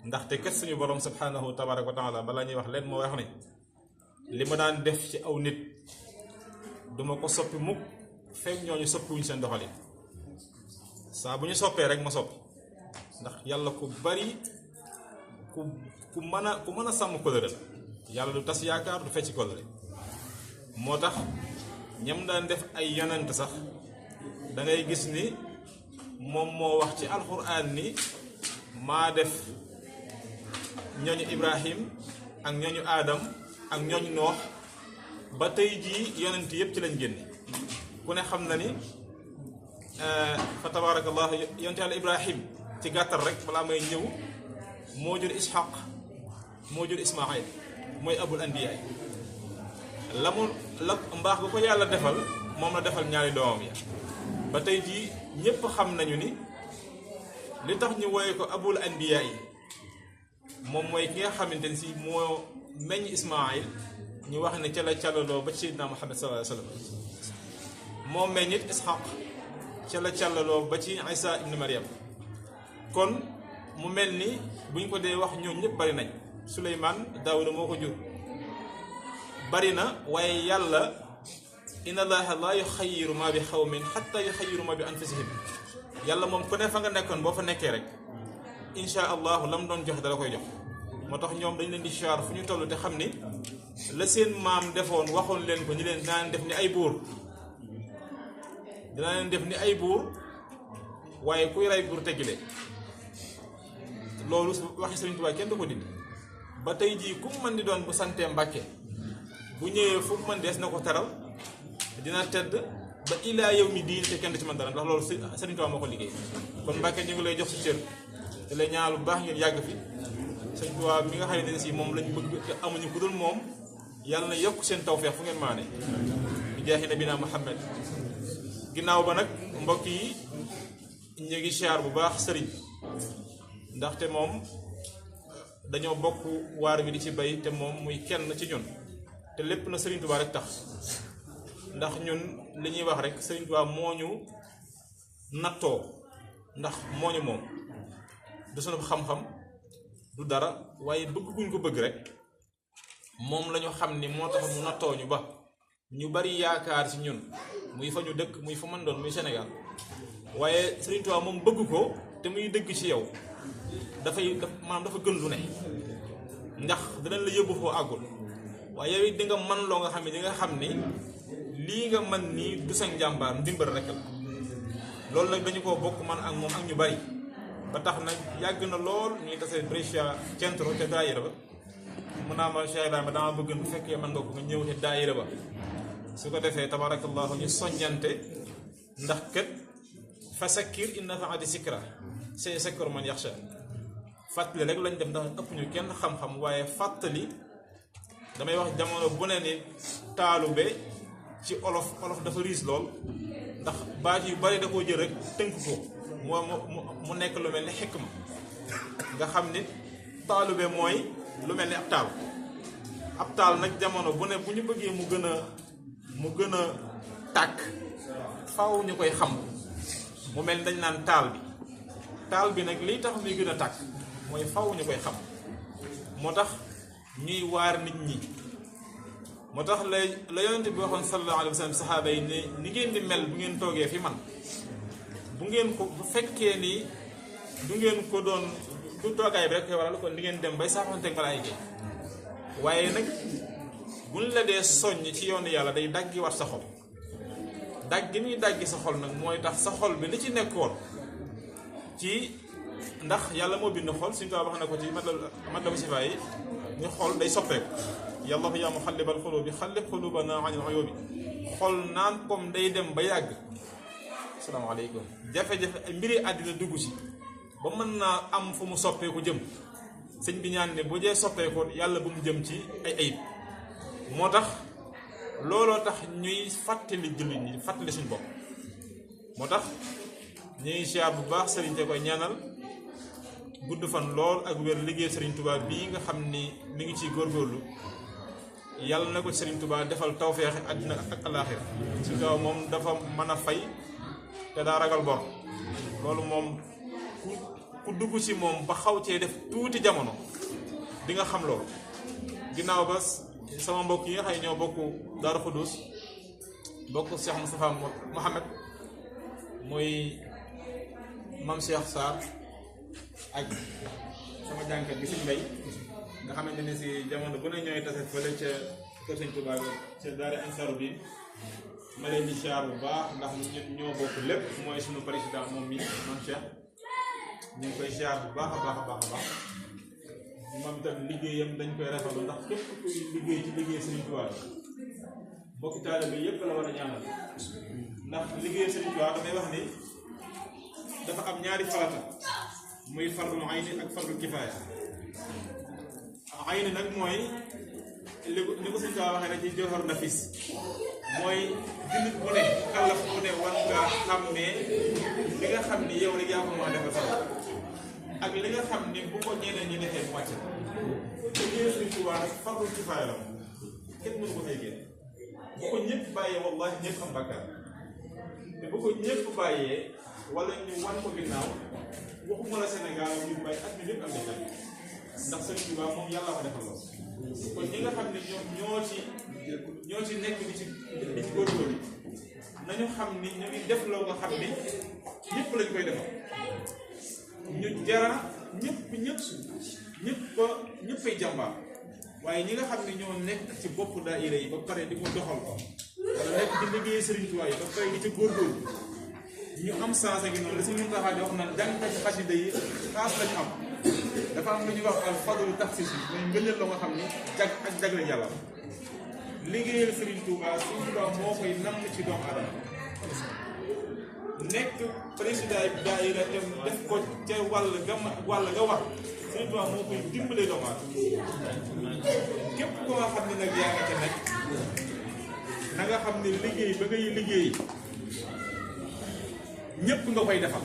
ndaxte kat suñu borom subhanahu tabaraka wa taala balaa ñuy wax leen moo wax ne li ma daan def ci aw nit duma ko soppi mukk fekk ñooñu soppiwuñ seen doxalin saa bu ñu soppee rek ma soppi ndax yàlla ku bari ku mën a sàmm kóllëre la yàlla du tas yaakaar du fecc kóllëre moo tax ñam daan def ay yonent sax da ngay gis ni moom moo wax ci alxuraan ni maa def ñooñu Ibrahim ak ñooñu Adam ak ñooñu Noox ba tey jii yonent yépp ci lañ génne ku ne xam na ni fa tabarakallah yonent yàlla Ibrahim ci gàttal rek balaa may ñëw moo jur Ishaq moo jur Ismaayil mooy abul anbiyaay la mbaax ba ko yàlla defal moom la defal ñaari doomam ya ba tey jii ñépp xam nañu ni li tax ñu woye ko abul anbiyaay moom mooy ki nga xamante ni si moo meññ Ismaayil ñu wax ne ca la callaloo ba ci Seydina Muhammad sallallahu alayhi wa sallam moo meññit Ishaq ca la callaloo ba ci Isa ibn Maryam kon mu mel ni buñ ko dee wax ñoom ñëpp bari nañ Suleymaan Daawuda moo ko jur bari na waaye yàlla inna allaha la yuxayyiru ma bi xawmin xatta yuxayyiru ma bi anfusihim yàlla moom ku ne fa nga nekkoon boo fa nekkee rek insha allahu lam doon joxe dala koy jox moo tax ñoom dañ leen di char fu ñu toll te xam ni la seen maam defoon waxoon leen ko ñu leen dinaa leen def ni ay buur dinaa leen def ni ay buur waaye kuy rey buur teggile loolu waxi Sëriñ Tuubaa kenn du ko dindi ba tey jii ku mu mën di doon bu santee Mbàkke bu ñëwee fu mu mën dees na ko teral dina tedd ba ilaa yow mi diin te kenn du ci mën dara ndax loolu Sëriñ Tuubaa moo ko liggéey kon Mbàkke ñu ngi lay jox si cër te lay ñaanal bu baax ngeen yàgg fi Sëriñ Tuubaa mi nga xam ne si moom lañ bëgg te amuñu ku dul moom yàlla na yokk seen tawfeex fu ngeen maane di jaahi nabina Muhammad ginnaaw ba nag mbokk yi ñu ngi siyaar bu baax sëriñ ndaxte moom dañoo bokk waar bi di ci bay te moom muy kenn ci ñun te lépp na Sëriñ Tuubaa rek tax ndax ñun li ñuy wax rek Sëriñ Tuubaa moo ñu nattoo ndax moo ñu moom du sunu xam-xam du dara waaye bëgg guñ ko bëgg rek moom la ñu xam ni moo tax mu nattoo ñu ba ñu bari yaakaar ci ñun muy fa ñu dëkk muy fa mën doon muy Sénégal waaye Sëriñ Tuubaa moom bëgg ko te muy dëgg ci yow maanaam dafa gën lu ne ndax dinañ la yóbbu foo àggul waaye yow it di nga man loo nga xam ne di nga xam ni lii nga man nii du sa njàmbaar ndimbal rek la loolu nag dañu koo bokk man ak moom ak ñu bari ba tax nag yàgg na lool ñuy tase Brescia centro ca daayira ba mun naa ma Cheikh Ibrahima dama bëgg bu fekkee mën nga ko nga ñëw ca daayira ba su ko defee tabarakallahu ñu soññante ndax kat fa sakkir in nafaati sikra say sakkir man yaxsha fàttali rek lañ dem ndax ëpp ñu kenn xam-xam waaye fàttali damay wax jamono bu ne ni taalube ci olof dafa riis lool ndax baat yu bari da koo jël rek tënk ko mu nekk lu mel ni xikma nga xam ni taalube mooy lu mel ni ab taal nag jamono bu ne bu ñu bëggee mu gën a tàkk faw ñu koy xam mu mel ni dañ naan taal bi nag liy tax muy gën a tàkk mooy faw ñu koy xam moo tax ñuy waar nit ñi moo tax la yonent bi waxoon sallallahu alayhi wa sallam saxaaba yi ne ni ngeen di mel bu ngeen toogee fi man bu fekkee ni du ngeen ko doon du toogaay bi rek koy waral kon di ngeen dem bay saafanteeg malaayika yi waaye nag buñ la dee soññ ci yoonu yàlla day daggi wat sa xol daggi ñuy daggi sa xol nag mooy tax sa xol bi li ci nekkoon ci ndax yàlla moo bind xol suñu wax na ko ci matlabu sifaa yi ñu xol day soppeeku yàlla yaa muqallibal quluubi xallib quluubanaa anil uyuubi xol naan comme day dem ba yàgg asalaamaaleykum jafe-jafe ay mbiri àddina dugg ci ba mën naa am fu mu soppeeku jëm sëñ bi ñaan ne bu dee soppeeku yàlla bu mu jëm ci ay ayib moo tax looloo tax ñuy fàttali jullit ñi fàttali suñu bopp moo tax ñuy siyaar bu baax sëriñ te koy ñaanal gudd fan lool ak wér liggéey sëriñ Tuubaa bii nga xam ni mi ngi ciy góorgóorlu yàlla na ko sëriñ Tuubaa defal tawfeex àddina ak alaaxira si kaw moom dafa mën a fay te daa ragal bor loolu moom ku dugg ci moom ba xaw cee def tuuti jamono di nga xam loolu. ginnaaw ba sama mbokk yi nga xam ne ñoo bokk Daaru Xuddus bokk Cheikh Moustapha Mohamed muy Mame Cheikh Sarr ak sama jànkat bi Sëñ Mbay nga xamante ne si jamono bu ne ñooy tase fële ca kër Sëñ Tuubaa ca daara Ansaaru Diin ma leen di siyaar bu baax ndax ñun ñoo bokk lépp mooy suñu président moom mi Mame Cheikh ñu ngi koy siyaar bu baax a baax a baax a baax moom itam liggéeyam dañ koy rafetlu ndax képp kuy liggéey ci liggéey Sëriñ Tuubaa bokki taalibe bi yëpp la war a ñaanal ndax liggéey Sëriñ Tuubaa damay wax ni dafa am ñaari farata muy fardul ayni ak fardul kifaaya. ayni nag mooy li ko Sëriñ Tuubaa waxee rek ci Jawhar Nafis mooy jullit bu ne kàllaf bu ne war nga xam ne li nga xam ni yow rek yaa ko mën a defal sa ak li nga xam ni bu ko ñeneen ñi defee mu wàcc liggéey Sëriñ Tuubaa nag fardul kifaaya la kenn mënu ko fay génn bu ko ñëpp bàyyee wallahi ñëpp am bàkkaar te bu ko ñëpp bàyyee wala ñu wan ko ginnaaw waxuma la Sénégal ñu bàyyi at mi ñëpp am nañ ndax Sëriñ Tuubaa moom yàlla ko defal lool kon ñi nga xam ne ñoom ñoo ci nekk di ci góorgóorlu nañu xam ni ñu ngi def loo nga xam ni ñëpp lañ koy defal ñu jara ñëppay jàmbaar waaye ñi nga xam ne ñoo nekk ci bopp daayira yi ba pare di ko doxal ko wala nekk di liggéey Sëriñ Tuubaa yi ba pare di ci góorgóorlu ñu am sens gi noonu la si mun taxaa di wax naan jàngkati xasida yi xaas lañu am dafa am lu ñuy wax al fadlu taxsis yi mooy ngëneel la nga xam ni ak jagle yàlla liggéeyal Sëriñ Tuubaa moo koy namm ci doomu aadama nekk président daayira dem def ko ca wàll nga wax Sëriñ Tuubaa moo koy dimbalee doomu aadama képp ko nga xam ne nag yaa nga ca nekk na nga xam ne liggéey ba ngay liggéey ñëpp nga koy defal.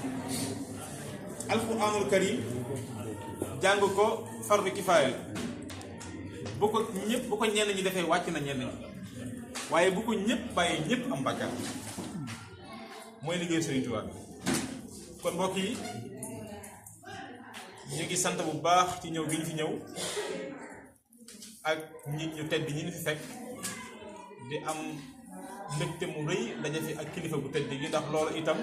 alquranul karim jàng ko fardu kifaaya la bu ko ñenn ñi defee wàcc na ñenn ñi waaye bu ko ñëpp bàyyee ñëpp am bàkkaar mooy liggéey Sëriñ Tuubaa kon mbokk yi ñu ngi sant bu baax ci ñëw gi ñu fi ñëw ak nit ñu tedd ñi ñu fi fekk di am mbégte mu rëy daje fi ak kilifa bu tedd gi ndax loolu itam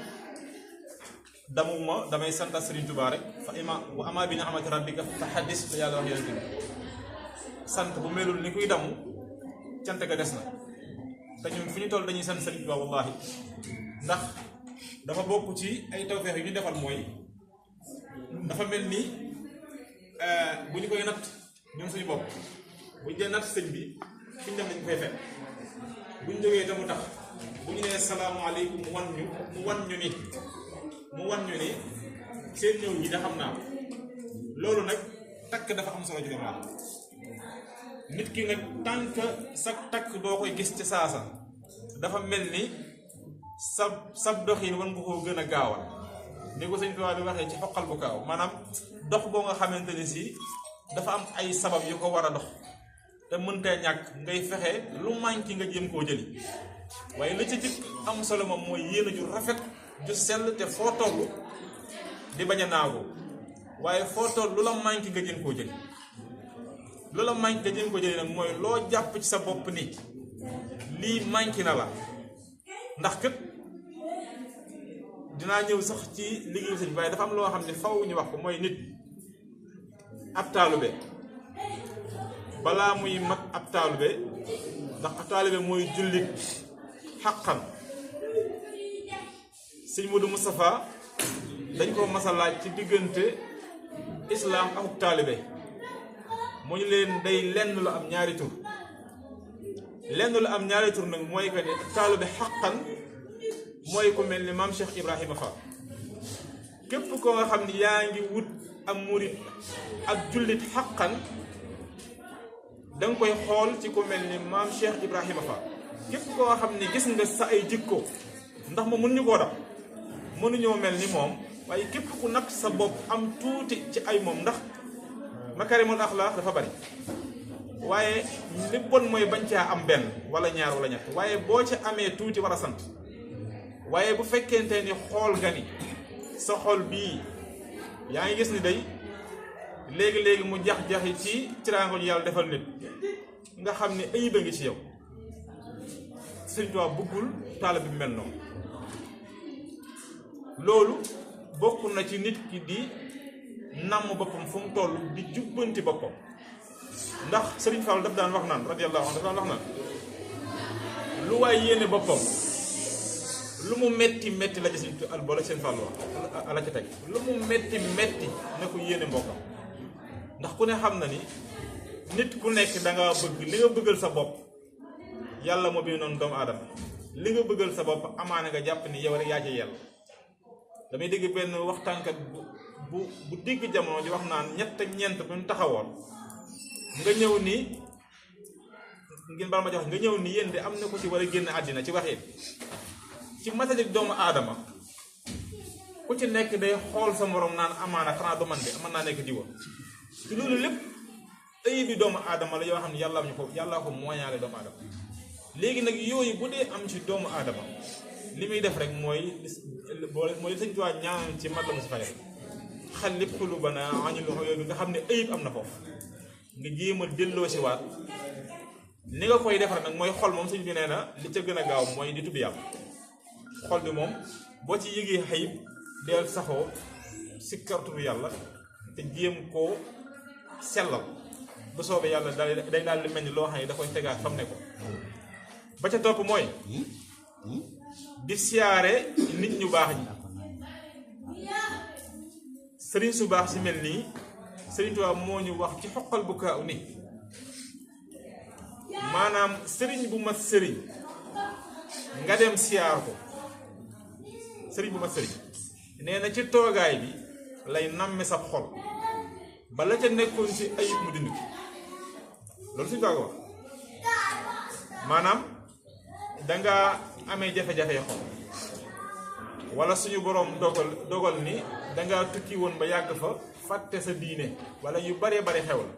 damay santa Sëriñ Tuubaa rek wa ama bi ni'mati rabbika fa haddis la yàlla wax yonent bi sant bu melul ni kuy damu cant ga des na te ñun fu ñu toll dañuy sant Sëriñ Tuubaa wallahi ndax dafa bokk ci ay tawfeex yu ñu defal mooy dafa mel ni bu ñu koy natt ñun suñu bopp bu ñu dee natt sëñ bi fi ñu dem nañ koy fekk bu ñu jógee damu tax bu ñu nee salaamaaleykum mu wan ñu ni seen ñëw ñi da xam naa ko loolu nag takk dafa am solo ci doomu aadama nit ki nag tànk sa takk doo koy gis ci saasa dafa mel ni sab doxin war nga koo gën a gaawal ni ko Sëñ Tuubaa bi waxee ci xoqal bu kaaw maanaam dox boo nga xamante ni si dafa am ay sabab yu ko war a dox te mëntee ñàkk ngay fexe lu manqué nga jéem koo jëli waaye la ci jëkk am solo moom mooy yéene ju rafet ju sell te foo toll di bañ a naagu waaye foo toll lu la manqué nga jéem koo jëli lu la manqué nga jéem koo jëli nag mooy loo jàpp ci sa bopp ni lii manqué na la ndax kët dinaa ñëw sax ci liggéeyu sëñ waaye dafa am loo xam ne faw ñu wax ko mooy nit ab taalube balaa muy mat ab taalube ndax ab taalube mooy jullit xaqan sëñ Modou Moustapha dañ ko mas a laaj ci diggante islaam ak taalube mu ñu leen day lenn lu am ñaari tur nag mooy que ne taalube xaqan mooy ku mel ni maam Cheikh Ibrahima Fall képp koo nga xam ni yaa ngi wut am murit ak jullit xaqan danga koy xool ci ku mel ni maam Cheikh Ibrahima Fall képp koo nga xam ni gis nga sa ay jikko ndax ma mën ñu koo dab mënuñoo mel ni moom waaye képp ku natt sa bopp am tuuti ci ay moom ndax makarimul axlaaq dafa bari waaye li bon mooy bañ caa am benn wala ñaar wala ñett waaye boo ca amee tuuti war a sant waaye bu fekkente ni xool nga ni sa xol bii yaa ngi gis ni day léegi-léegi mu jax-jaxi ci tiraango ñu yàlla defal nit nga xam ne ayib a ngi ci yow. Sëriñ Tuubaa bëggul taalibe bi mel noonu. loolu bokk na ci nit ki di namm boppam fu mu toll di jubbanti boppam ndax Sëriñ Fall daf daan wax naan radiyallahu anhu daf daan wax naan lu waay yéene boppam lu mu metti metti la ci Sëriñ Fall wax ala ci teg lu mu metti metti na ko yéene mbokkam ndax ku ne xam na ni nit ku nekk da nga bëgg li nga bëggal sa bopp yàlla moo bi noonu doomu aadama li nga bëggal sa bopp amaana nga jàpp ni yow rek yaa ci yàlla. damay dégg benn waxtaankat bu dégg jamono di wax naan ñett ak ñeent bu ñu taxawoon nga ñëw ni ngeen bal ma jox nga ñëw ni yéen de am na ko ci war a génn àddina ci waxee ci matalik doomu aadama ku ci nekk day xool sa morom naan amaana xanaa du man de mën naa nekk diwa te loolu lépp ayib bi doomu aadama la yoo xam ne yàllaa ko mooñaale doomu aadama. léegi nag yooyu bu dee am ci doomu aadama li muy def rek mooy Sëñ Tuubaa ñaan ci mat la mu si fayal xallib xulubana añu loxo yooyu nga xam ne ayib am na foofu nga jéem a delloo si waat ni nga koy defar nag mooy xol moom sëñ bi nee na li ca gën a gaaw mooy di tudd yàlla. xol bi moom boo ci yëgee xayib del saxoo sikkar tudd yàlla te jéem koo sellal bu soobee yàlla day daal di mel ni loo xam ne da koy tegaat fam ne ko. ba ca topp mooy di siyaare nit ñu baax ñi sëriñ su baax si mel nii Sëriñ Tuubaa moo ñu wax ci xoqal bu kaaw ni maanaam sëriñ bu mat sëriñ nga dem siyaar ko sëriñ bu mat sëriñ nee na ci toogaay bi lay namme sa xol ba la ca nekkoon ci ayib mu dindi loolu Sëriñ Tuubaa ko wax maanaam danga amee jafe-jafe xol wala suñu boroom dogal ni danga tukki woon ba yàgg fa fàtte sa diine wala yu bare bare xew la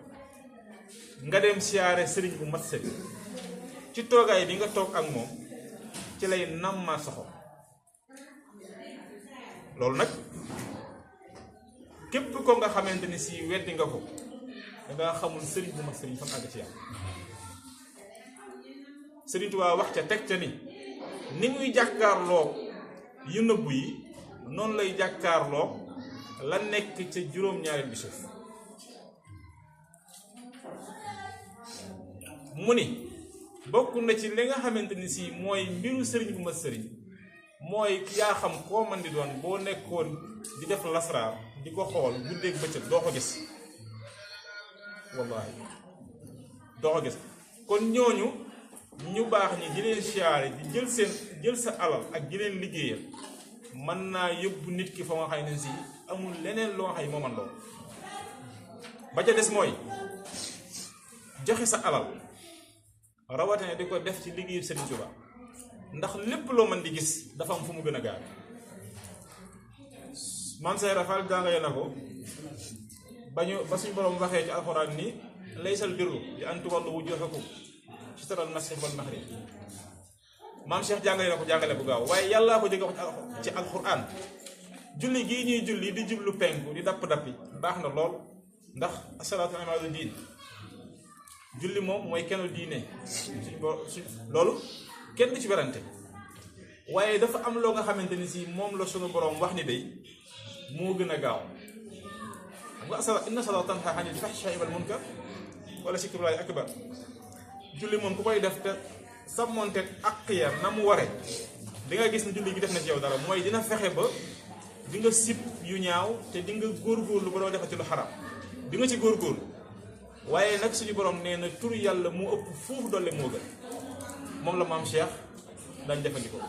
nga dem siyaare sëriñ bu mat sëriñ ci toogaay bi nga toog ak moom ci lay nammaat sa xol loolu nag képp ko nga xamante ni si weddi nga ko danga xamul sëriñ bu mat sëriñ fan àgg ci yàlla. Sëriñ Tuubaa wax ca teg ca ni muy jàkkaarloo yu nëbbu yi noonu lay jàkkaarloo la nekk ca juróom-ñaareel bi suuf mu ni bokk na ci li nga xamante ni si mooy mbiru sëriñ bu ma sëriñ mooy yaa xam koo man di doon boo nekkoon di def lasraar di ko xool guddeeg bëccëg doo ko gis wallaahi doo ko gis kon ñooñu ñu baax ñi di leen siyaare di jël sa alal ak di leen liggéeyal mën naa yóbbu nit ki fa nga xam ne si amul leneen loo xam ne moo man lool ba ca des mooy joxe sa alal rawatina di ko def ci liggéeyu Sëriñ Tuubaa ndax lépp loo mën di gis dafa am fu mu gën a gaaw man say rafal jàngale na ko ba suñu borom waxee ci alxuraan ni laysal birru bi an tuwallu wujuhakum shatral mashriqi wal maghrib maam Cheikh jàngale na ko jàngale bu gaaw waaye yàllaa ko jëge wax ci alxuraan julli gii ñuy julli di jublu penku di dapp-dappi baax na lool ndax asalaatu imaadu diin julli moom mooy kenn diine loolu kenn du ci werante waaye dafa am loo nga xamante ni si moom la sunu borom wax ni day moo gën a gaaw xam nga inna salaata tanhaa anil fahshaa'i wal munkar wala zikrullaahi akbar julli moom ku koy def te sàmmonteeg ak ya na mu ware di nga gis ne julli gi def na ci yow dara mooy dina fexe ba di nga sib yu ñaaw te di nga góorgóorlu ba doo defati lu xaram di nga ci góorgóorlu waaye nag suñu borom nee na tur yàlla moo ëpp fuuf doole moo gën moom la maam Cheikh dañ jëfandikoo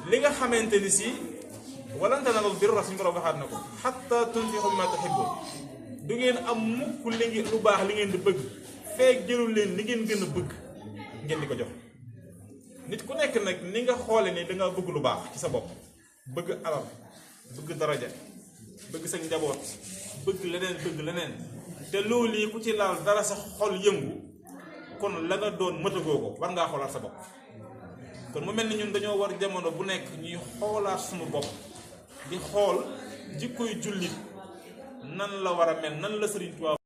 li nga xamante ni si walan tanaalul birra suñu borom waxaat na ko hattaa tunfiqu mimmaa tuhibbuun du ngeen am mukk lu baax li ngeen di bëgg feek jëlul leen li ngeen gën a bëgg ngeen di ko jox nit ku nekk nag ni nga xoole ni danga bëgg lu baax ci sa bopp bëgg alal bëgg daraja bëgg sa njaboot bëgg leneen te loolu yi ku ci laal dara sa xol yëngu kon la nga doon mëtagoo ko war ngaa xoolaat sa bopp kon mu mel ni ñun dañoo war jamono bu nekk ñuy xoolaat suñu bopp di xool jikkoy jullit nan la war a mel nan la Sëriñ Tuubaa